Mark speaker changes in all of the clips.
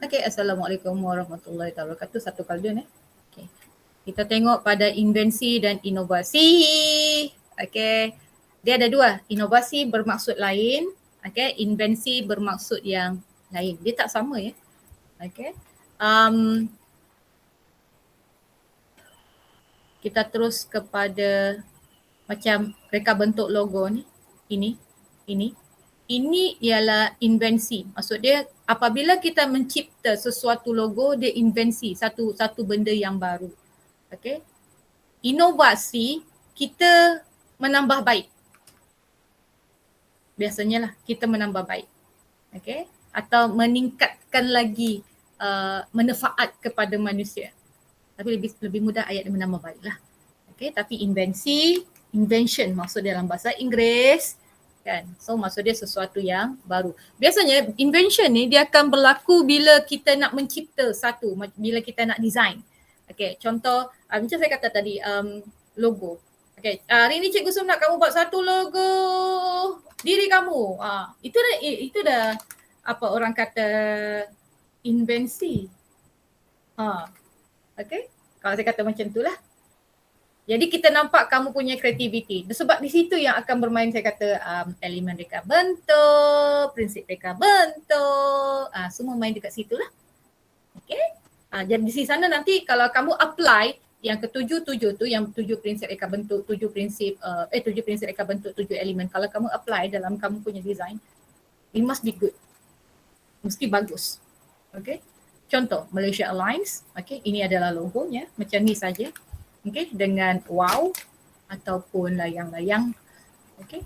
Speaker 1: Okay, Assalamualaikum warahmatullahi wabarakatuh. Satu kali dulu Okay. Kita tengok pada invensi dan inovasi. Okay. Dia ada dua. Inovasi bermaksud lain. Okay. Invensi bermaksud yang lain. Dia tak sama ya. Okay. Kita terus kepada macam reka bentuk logo ni. Ini ialah invensi. Maksud dia apabila kita mencipta sesuatu logo, dia invensi satu benda yang baru. Okay. Inovasi, kita menambah baik. Biasanya lah kita menambah baik. Okay. Atau meningkatkan lagi manfaat kepada manusia. Tapi lebih mudah ayat dia menambah baik lah. Okay. Tapi invention maksud dalam bahasa Inggeris. Kan? So maksud dia sesuatu yang baru. Biasanya invention ni dia akan berlaku bila kita nak mencipta satu, bila kita nak design. Okay, contoh macam saya kata tadi logo. Okay, hari ni Cikgu Sum nak kamu buat satu logo diri kamu. Itu dah apa orang kata invensi. Okay, kalau saya kata macam tu lah. Jadi kita nampak kamu punya kreativiti. Sebab di situ yang akan bermain saya kata elemen reka bentuk, prinsip reka bentuk, semua main dekat situ lah. Okay. Jadi di sana nanti kalau kamu apply yang ke-7 tu, yang 7 prinsip reka bentuk, 7 prinsip reka bentuk, 7 elemen. Kalau kamu apply dalam kamu punya design, it must be good. Mesti bagus. Okay. Contoh Malaysia Airlines, okay, ini adalah logonya macam ni saja. Okay, dengan wow ataupun layang-layang. Okay.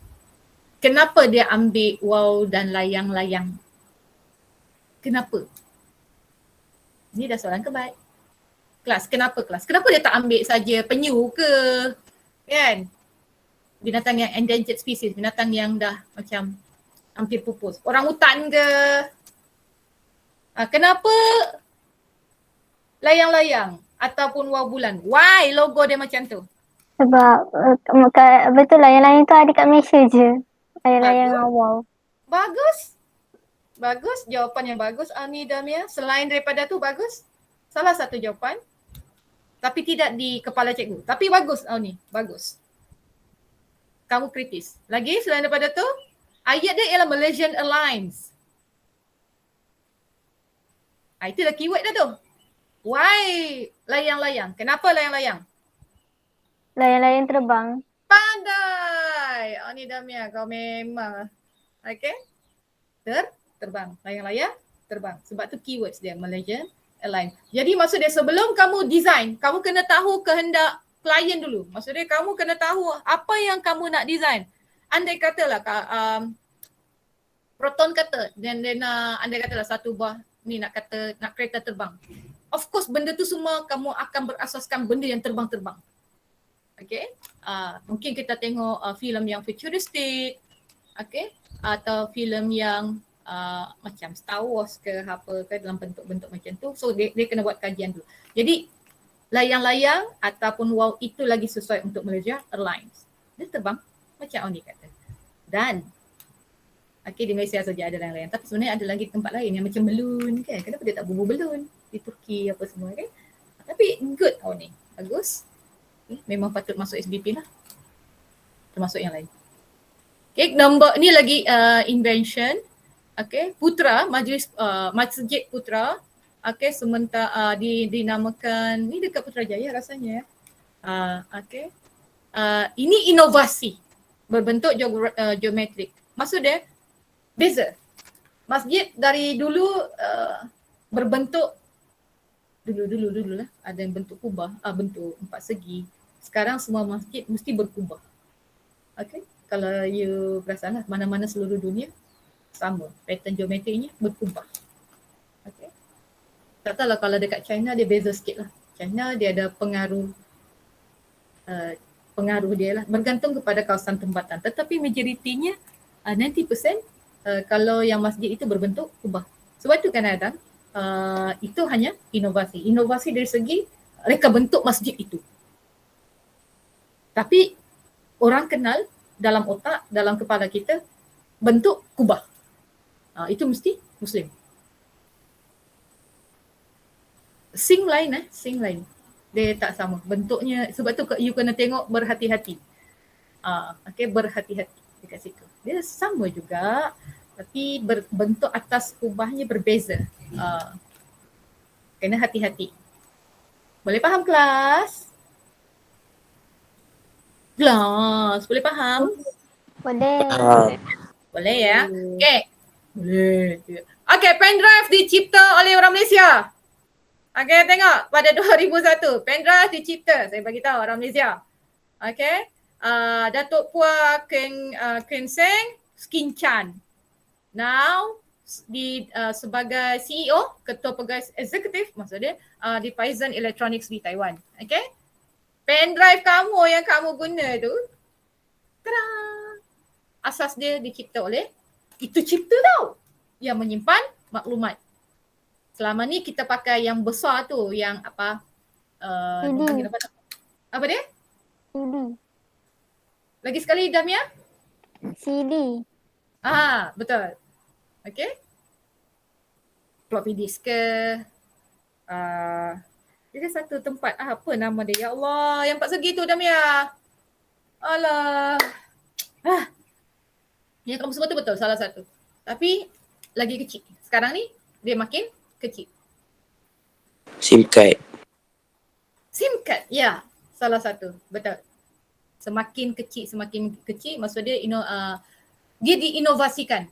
Speaker 1: Kenapa dia ambil wow dan layang-layang? Kenapa? Ini dah soalan kebaik. Kelas, kenapa kelas? Kenapa dia tak ambil saja penyu ke? Kan? Binatang yang endangered species, binatang yang dah macam hampir pupus. Orang hutan ke? Kenapa layang-layang? Ataupun wow bulan. Why logo dia macam tu?
Speaker 2: Sebab betul layang-layang tu ada kat Malaysia je. Layang-layang wow.
Speaker 1: Bagus. Jawapan yang bagus Ani Damia. Selain daripada tu bagus. Salah satu jawapan. Tapi tidak di kepala cikgu. Tapi bagus Ani. Bagus. Kamu kritis. Lagi selain daripada tu, ayat dia ialah Malaysian Airlines. Itulah keyword dah tu. Why layang-layang? Kenapa layang-layang?
Speaker 2: Layang-layang terbang.
Speaker 1: Pandai! Ani Damia, kau memang. Okay? Terbang. Layang-layang terbang. Sebab tu keywords dia, Malaysian Airlines. Jadi maksud dia sebelum kamu design, kamu kena tahu kehendak klien dulu. Maksud dia kamu kena tahu apa yang kamu nak design. Andai katalah Proton kata dan andai katalah satu buah ni nak kereta terbang. Of course benda tu semua kamu akan berasaskan benda yang terbang-terbang. Okay. Mungkin kita tengok filem yang futuristik. Okay. Atau filem yang macam Star Wars ke apa ke dalam bentuk-bentuk macam tu. So dia kena buat kajian dulu. Jadi layang-layang ataupun wow itu lagi sesuai untuk Malaysia Airlines. Dia terbang macam Oni kata. Dan di Malaysia saja ada layang-layang. Tapi sebenarnya ada lagi tempat lain yang macam balloon kan. Kenapa dia tak bubuh balloon di Turki apa semua kan. Tapi good Oni. Bagus. Memang patut masuk SBP lah. Termasuk yang lain. Okay, nombor ni lagi invention. Okay, Putra, Masjid Putra. Okay, sementara dinamakan, ni dekat Putrajaya rasanya. Okay. Ini inovasi berbentuk geometrik. Maksud dia, beza. Masjid dari dulu berbentuk dulu lah. Ada yang bentuk kubah, bentuk empat segi. Sekarang semua masjid mesti berkubah. Okay. Kalau you perasan lah, mana-mana seluruh dunia sama. Pattern geometrinya berkubah. Okay. Tak tahu lah kalau dekat China dia beza sikit lah. China dia ada pengaruh dia lah. Bergantung kepada kawasan tempatan. Tetapi majoritinya 90% kalau yang masjid itu berbentuk kubah. Sebab itu kadang-kadang itu hanya inovasi. Inovasi dari segi reka bentuk masjid itu. Tapi orang kenal dalam otak, dalam kepala kita bentuk kubah. Itu mesti Muslim. Sing lain dia tak sama bentuknya, sebab tu you kena tengok berhati-hati. Okay, berhati-hati dekat situ. Dia sama juga tapi bentuk atas kubahnya berbeza. Kena hati-hati. Boleh faham kelas? Kelas, boleh faham?
Speaker 2: Boleh.
Speaker 1: Boleh ya? Okay. Boleh. Okay, pendrive dicipta oleh orang Malaysia. Okay, tengok pada 2001 pendrive dicipta. Saya bagi tahu orang Malaysia. Okay. Datuk Puah Keng Seng Skin Chan. Now sebagai CEO, Ketua Pegawai Eksekutif maksudnya di Phison Electronics di Taiwan. Okay. Pendrive kamu yang kamu guna tu, tada! Asas dia dicipta oleh itu cipta tau yang menyimpan maklumat. Selama ni kita pakai yang besar tu, yang apa?
Speaker 2: CD.
Speaker 1: Apa dia?
Speaker 2: CD.
Speaker 1: Lagi sekali Damia?
Speaker 2: CD.
Speaker 1: Betul. Okay. Floppy disk ke? Dia satu tempat, apa nama dia? Ya Allah, yang 4 segi tu Damia. Alah. Yang kamu sebut tu betul, salah satu. Tapi lagi kecil. Sekarang ni dia makin kecil.
Speaker 3: SIM card.
Speaker 1: SIM card, ya, salah satu, betul. Semakin kecil maksud dia dia diinovasikan.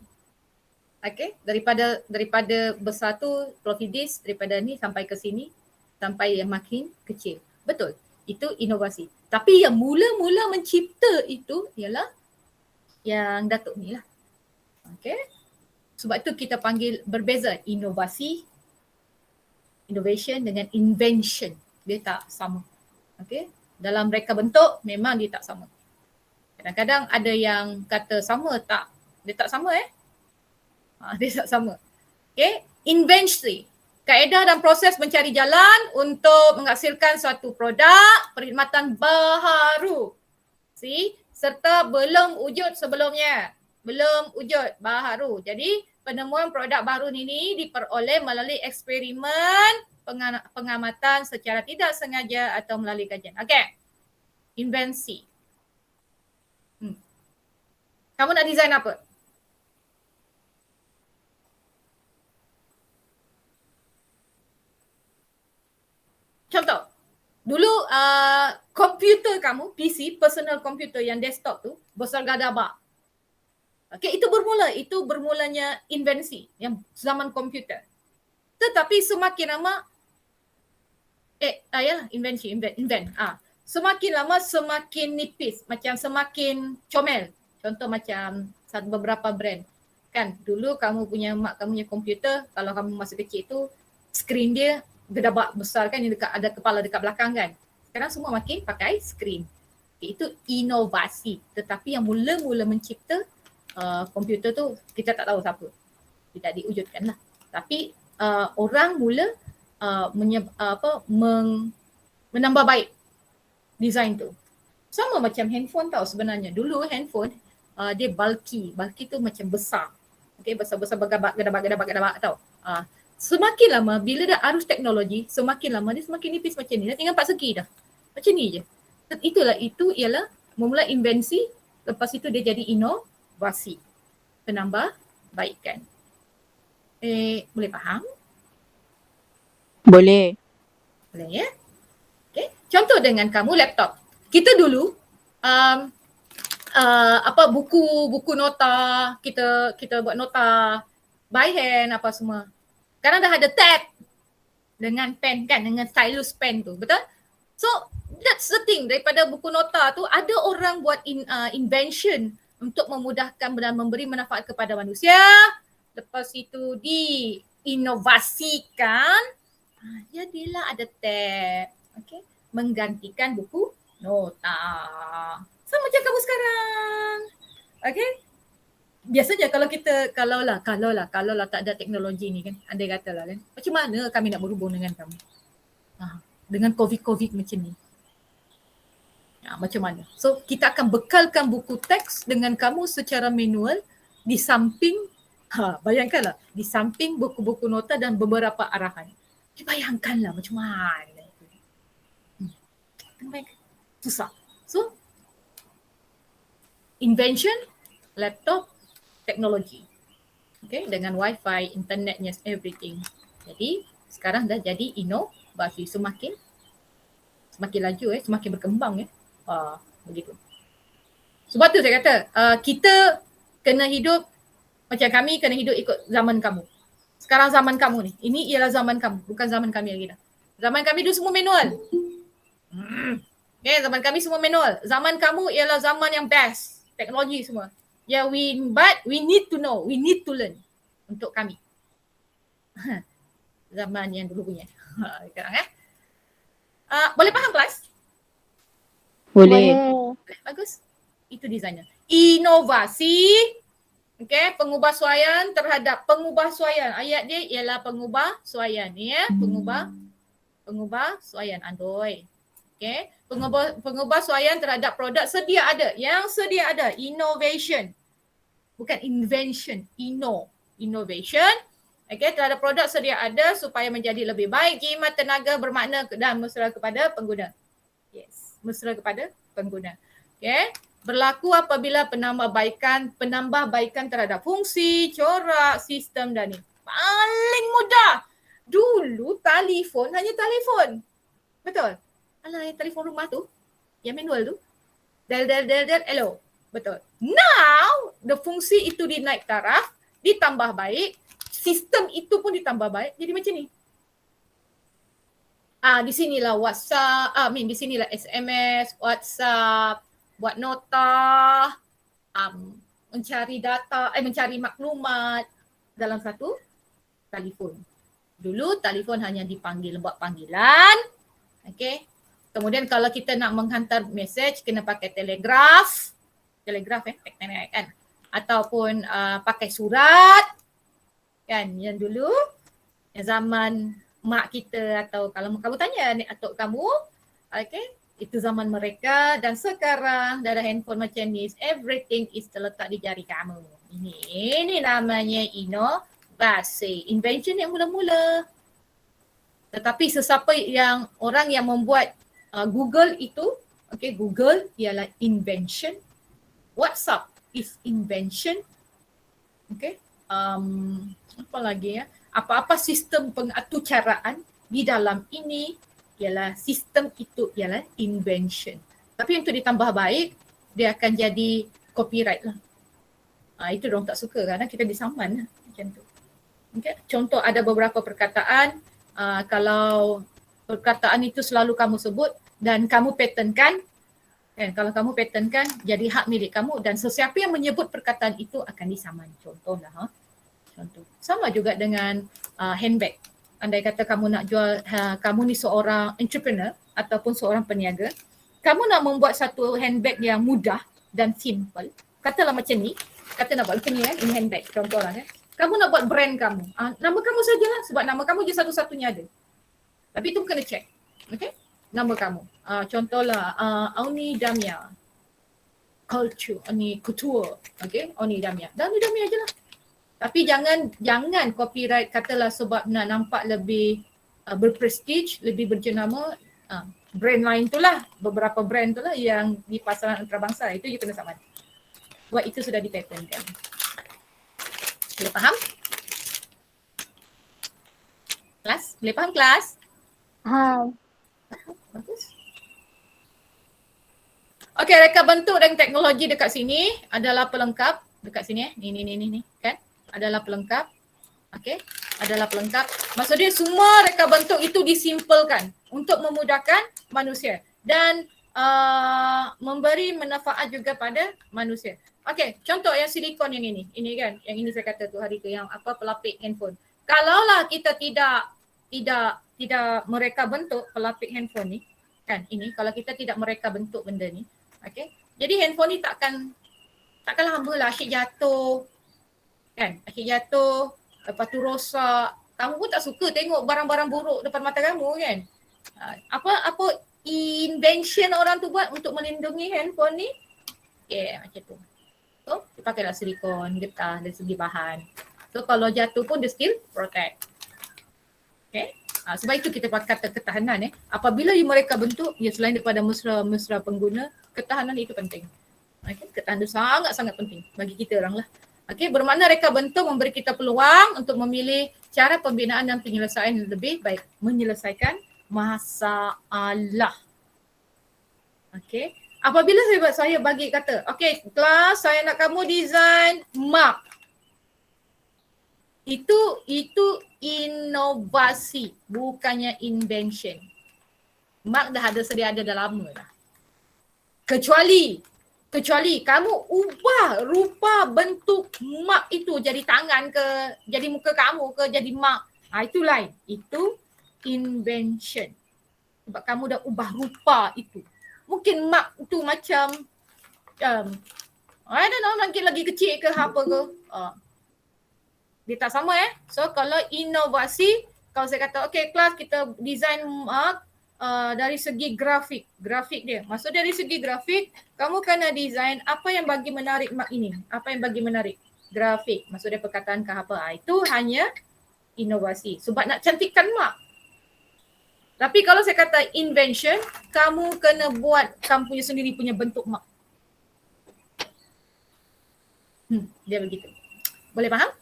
Speaker 1: Okay, daripada besar tu floppy disk, daripada ni sampai ke sini, sampai yang makin kecil. Betul, itu inovasi. Tapi yang mula-mula mencipta itu ialah yang Datuk ni lah. Okay, sebab tu kita panggil berbeza innovation dengan invention. Dia tak sama. Okay, dalam reka bentuk memang dia tak sama. Kadang-kadang ada yang kata sama, tak. Dia tak sama dia tak sama. Okay, inventory. Kaedah dan proses mencari jalan untuk menghasilkan suatu produk perkhidmatan baharu. Serta belum wujud sebelumnya. Belum wujud baharu. Jadi penemuan produk baru ini diperoleh melalui eksperimen, pengamatan secara tidak sengaja atau melalui kajian. Okay. Invensi. Kamu nak design apa? Contoh, dulu komputer kamu, PC, personal computer yang desktop tu besar gadabak. Okay, itu bermulanya invensi yang zaman komputer. Tetapi semakin lama invent. Semakin lama semakin nipis, macam semakin comel. Contoh macam beberapa brand. Kan dulu kamu punya mak kamu punya komputer, kalau kamu masa kecil tu skrin dia gedabak besar kan, yang ada kepala dekat belakang kan. Sekarang semua makin pakai skrin. Itu inovasi. Tetapi yang mula-mula mencipta komputer tu kita tak tahu siapa. Tidak diwujudkan lah. Tapi orang mula menambah baik design tu. Sama macam handphone tau sebenarnya. Dulu handphone dia bulky. Bulky tu macam besar. Okay, besar-besar gedabak tau. Semakin lama bila dah arus teknologi, semakin lama dia semakin nipis macam ni. Dah tinggal 4 segi dah. Macam ni je. Itu ialah memulai invensi, lepas itu dia jadi inovasi. Penambah baikkan. Boleh faham?
Speaker 4: Boleh.
Speaker 1: Boleh ya? Okay. Contoh dengan kamu laptop. Kita dulu buku nota, kita buat nota by hand apa semua. Sekarang dah ada tab dengan pen kan, dengan stylus pen tu, betul? So that's the thing, daripada buku nota tu ada orang buat invention untuk memudahkan dan memberi manfaat kepada manusia. Lepas itu diinovasikan, jadilah ada tab, okay, menggantikan buku nota. Sama macam kamu sekarang, okay? Biasanya kalau tak ada teknologi ni kan, andai katalah kan, macam mana kami nak berhubung dengan kamu? Dengan COVID macam ni. Macam mana? So kita akan bekalkan buku teks dengan kamu secara manual di samping, bayangkanlah, di samping buku-buku nota dan beberapa arahan. Bayangkanlah macam mana itu. Susah. So, invention, laptop, teknologi. Okay, dengan wifi, internetnya, everything. Jadi, sekarang dah jadi inovasi. Semakin laju semakin berkembang begitu. Sebab tu saya kata, kita kena hidup, macam kami kena hidup ikut zaman kamu. Sekarang zaman kamu ni, ini ialah zaman kamu, bukan zaman kami lagi dah. Zaman kami dulu semua manual. Okay, zaman kami semua manual. Zaman kamu ialah zaman yang best. Teknologi semua. Yeah, but we need to know, we need to learn untuk kami. Zaman yang dulu punya. Sekarang boleh faham kelas?
Speaker 3: Boleh.
Speaker 1: Bagus. Itu desainnya. Inovasi. Okay, pengubahsuaian terhadap pengubahsuaian. Ayat dia ialah pengubahsuaian. Ya, pengubahsuaian Android. Okay, pengubahsuaian terhadap produk sedia ada. Yang sedia ada. Innovation. Bukan invention. Innovation. Okay, terhadap produk sedia ada supaya menjadi lebih baik, jimat, tenaga, bermakna dan mesra kepada pengguna. Yes, mesra kepada pengguna. Okay, berlaku apabila penambahbaikan terhadap fungsi, corak, sistem dan ni. Paling mudah. Dulu telefon hanya telefon. Betul? Alah, yang telefon rumah tu, yang manual tu. Del, hello. Betul. Now, the fungsi itu dinaik taraf, ditambah baik, sistem itu pun ditambah baik, jadi macam ni. Di sinilah WhatsApp, di sinilah SMS, WhatsApp, buat nota, mencari data, mencari maklumat dalam satu telefon. Dulu telefon hanya dipanggil, buat panggilan. Okay. Kemudian kalau kita nak menghantar message, kena pakai telegraf. Telegraf kan. Ataupun pakai surat. Kan, yang dulu, yang zaman mak kita atau kalau kamu tanya nek atuk kamu, okay, itu zaman mereka dan sekarang dah ada handphone macam ni, everything is terletak di jari kamu. Ini namanya inovasi, invention yang mula-mula. Tetapi orang yang membuat Google itu, okay, Google ialah invention, WhatsApp is invention, okay. Apa lagi ya? Apa-apa sistem pengatucaraan di dalam ini ialah sistem itu ialah invention. Tapi untuk ditambah baik, dia akan jadi copyright lah. Itu orang tak suka kerana kita disaman macam tu. Okay. Contoh ada beberapa perkataan, kalau perkataan itu selalu kamu sebut dan kamu patentkan, kalau kamu patentkan jadi hak milik kamu dan sesiapa yang menyebut perkataan itu akan disaman. Contohlah. Contoh. Sama juga dengan handbag. Andai kata kamu nak jual, kamu ni seorang entrepreneur ataupun seorang peniaga, kamu nak membuat satu handbag yang mudah dan simple. Katalah macam ni, kata nak buat macam ni ini handbag contohlah. Kamu nak buat brand kamu. Nama kamu sajalah sebab nama kamu je satu-satunya ada. Tapi itu kena check. Okay? Nama kamu. Contohlah Auni Damia. Couture. Okay? Auni Damia. Dan Auni Damia je lah. Tapi jangan copyright katalah sebab nak nampak lebih berprestige, lebih berjenama, brand lain tu lah, beberapa brand tu lah yang di pasaran antarabangsa, itu you kena saman. Buat itu sudah dipatentkan. Boleh faham? Kelas? Boleh faham kelas?
Speaker 2: Faham.
Speaker 1: Bagus. Okey, reka bentuk dan teknologi dekat sini adalah pelengkap. Dekat sini ni kan? Adalah pelengkap. Okey, adalah pelengkap. Maksudnya semua reka bentuk itu disimpelkan untuk memudahkan manusia dan memberi manfaat juga pada manusia. Okey, contoh yang silikon yang ini. Ini kan, yang ini saya kata tu hari tu yang pelapik handphone. Kalaulah kita tidak mereka bentuk pelapik handphone ni, kan ini kalau kita tidak mereka bentuk benda ni, okey. Jadi handphone ni takkan lama lah asyik jatuh. Kan, akhir jatuh, lepas tu rosak. Kamu pun tak suka tengok barang-barang buruk depan mata kamu kan. Apa invention orang tu buat untuk melindungi handphone ni? Okay, macam tu. So, dipakailah silikon, getah dari segi bahan. So, kalau jatuh pun dia still protect. Okay. Sebab itu kita pakai kata ketahanan. Apabila mereka bentuk, selain daripada mesra pengguna, ketahanan itu penting. Okay? Ketahanan itu sangat-sangat penting bagi kita orang lah. Okay? Bermakna reka bentuk memberi kita peluang untuk memilih cara pembinaan dan penyelesaian yang lebih baik. Menyelesaikan masalah. Okay? Apabila saya bagi kata, okay kelas saya nak kamu design map. Itu inovasi, bukannya invention. Mark sedia ada dah lama dah. Kecuali kamu ubah rupa bentuk mark itu jadi tangan ke, jadi muka kamu ke, jadi mark. Itu lain. Itu invention. Sebab kamu dah ubah rupa itu. Mungkin mark itu macam I don't know, mungkin lagi kecil ke apa ke. Dia tak sama So kalau inovasi, kalau saya kata okay kelas kita design mark dari segi grafik dia. Maksud dari segi grafik, kamu kena design apa yang bagi menarik mark ini. Apa yang bagi menarik? Grafik. Maksud dia perkataan ke apa. Itu hanya inovasi. Sebab nak cantikkan mark. Tapi kalau saya kata invention, kamu kena buat kamu punya sendiri punya bentuk mark. Dia begitu. Boleh faham?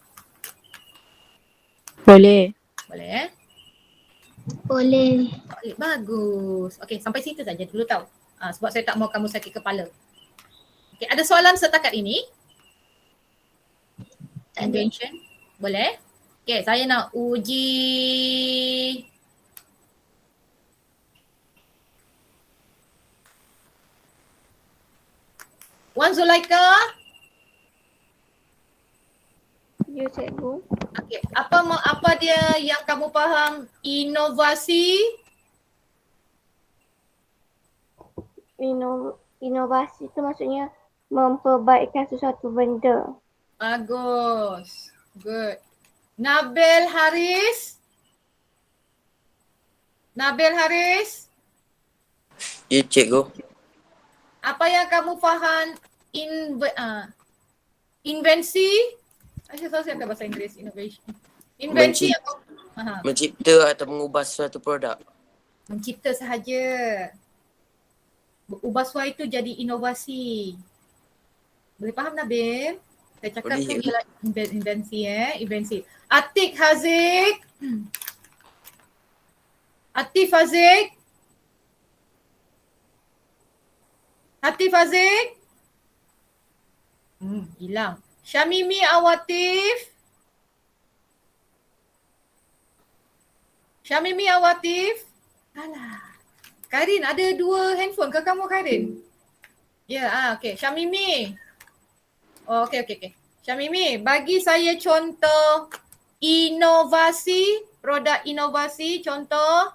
Speaker 3: Boleh.
Speaker 1: Boleh
Speaker 2: Boleh.
Speaker 1: Bagus. Okey, sampai situ saja dulu tahu. Sebab saya tak mau kamu sakit kepala. Okey, ada soalan setakat ini? Invention. Boleh? Okey, saya nak uji Wan Zulaika.
Speaker 2: Ya, cikgu.
Speaker 1: Okey, apa dia yang kamu faham inovasi?
Speaker 2: Inovasi itu maksudnya memperbaikkan sesuatu benda.
Speaker 1: Bagus. Good. Nabil Haris.
Speaker 4: Ya, cikgu.
Speaker 1: Apa yang kamu faham invensi? Saya akan bahasa Inggeris, innovation. Invensi apa?
Speaker 4: Mencipta atau mengubah suatu produk.
Speaker 1: Mencipta sahaja. Ubah suai itu jadi inovasi. Boleh faham Nabil? Saya cakap tu ialah invensi. Atik Haziq. Hilang. Syamimi Awatif. Alah. Karin, ada 2 handphone ke kamu Karin? Ya, okey. Syamimi. Oh, okey. Syamimi, bagi saya contoh inovasi, produk inovasi, contoh.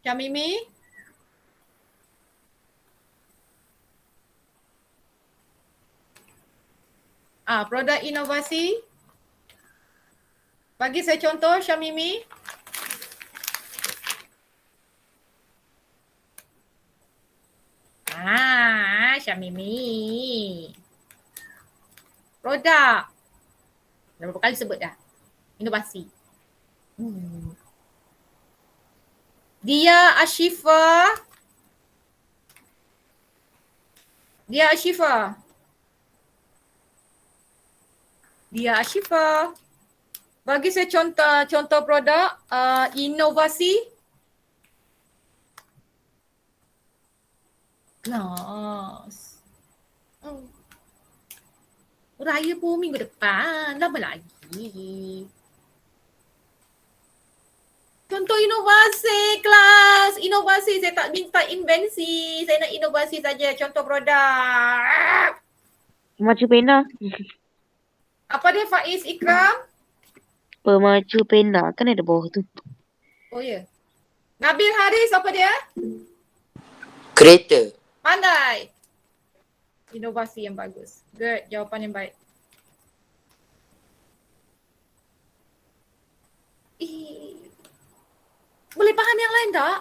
Speaker 1: Syamimi. Produk inovasi. Bagi saya contoh Syamimi. Syamimi. Produk. Dah berapa kali sebut dah. Inovasi. Dia Ashifa. Bagi saya contoh produk inovasi. Kelas. Raya pun minggu depan. Lama lagi. Contoh inovasi kelas. Inovasi, saya tak minta invensi. Saya nak inovasi saja. Contoh produk.
Speaker 3: Pemacu pena.
Speaker 1: Apa dia Faiz Ikram?
Speaker 3: Pemacu pena. Kan ada bawah tu.
Speaker 1: Oh ya. Nabil Haris apa dia?
Speaker 4: Kereta.
Speaker 1: Pandai. Inovasi yang bagus. Good. Jawapan yang baik. Boleh faham yang lain tak?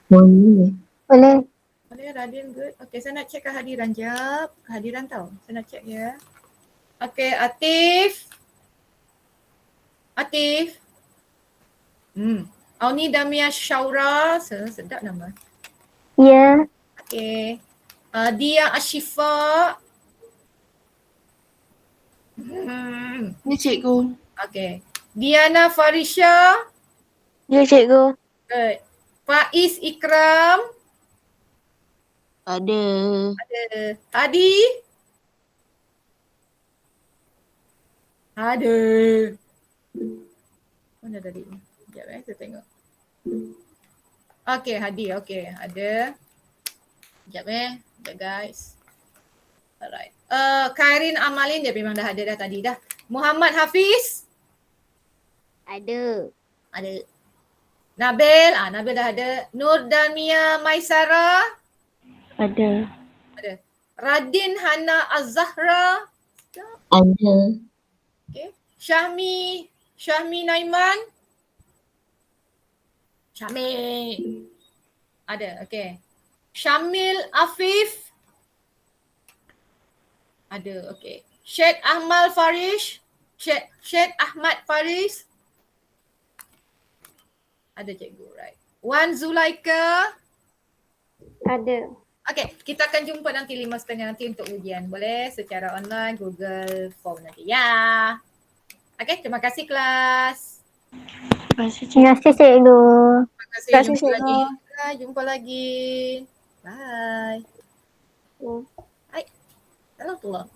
Speaker 3: Boleh.
Speaker 1: Boleh Radin, good. Okay, saya nak check kehadiran jap. Kehadiran tau. Saya nak check ya. Okay, Atif Latif. Auni Damia Syaura. Sedap nama.
Speaker 2: Ya.
Speaker 1: Okay. Dia Ashifa.
Speaker 5: Ya cikgu.
Speaker 1: Okay. Diana Farisha.
Speaker 3: Ya, cikgu.
Speaker 1: Good. Faiz Ikram.
Speaker 3: Ada.
Speaker 1: Hadi. Ada. Mana tadi? Sekejap saya tengok. Okay, Hadi. Okay, ada. Sekejap Sekejap guys. Alright. Kairin Amalin dia memang dah ada dah tadi dah. Muhammad Hafiz.
Speaker 2: Ada.
Speaker 1: Ada. Nabil. Nabil dah ada. Nur Damia Maisara.
Speaker 3: Ada.
Speaker 1: Ada. Radin Hana Az-Zahra.
Speaker 3: Ada.
Speaker 1: Okay. Syahmi Naiman. Syahmi. Ada. Okay. Syamil Afif. Ada. Okay. Syed Ahmad Farish. Syed Ahmad Faris. Ada cikgu, right. Wan Zulaika.
Speaker 2: Ada.
Speaker 1: Okay, kita akan jumpa nanti 5.30 nanti untuk ujian. Boleh secara online, Google Form nanti. Ya. Okay, terima kasih kelas.
Speaker 2: Terima kasih cikgu.
Speaker 1: Terima kasih.
Speaker 3: Terima kasih,
Speaker 1: Jumpa
Speaker 3: cikgu.
Speaker 1: lagi. Jumpa lagi. Bye. Hai. Salam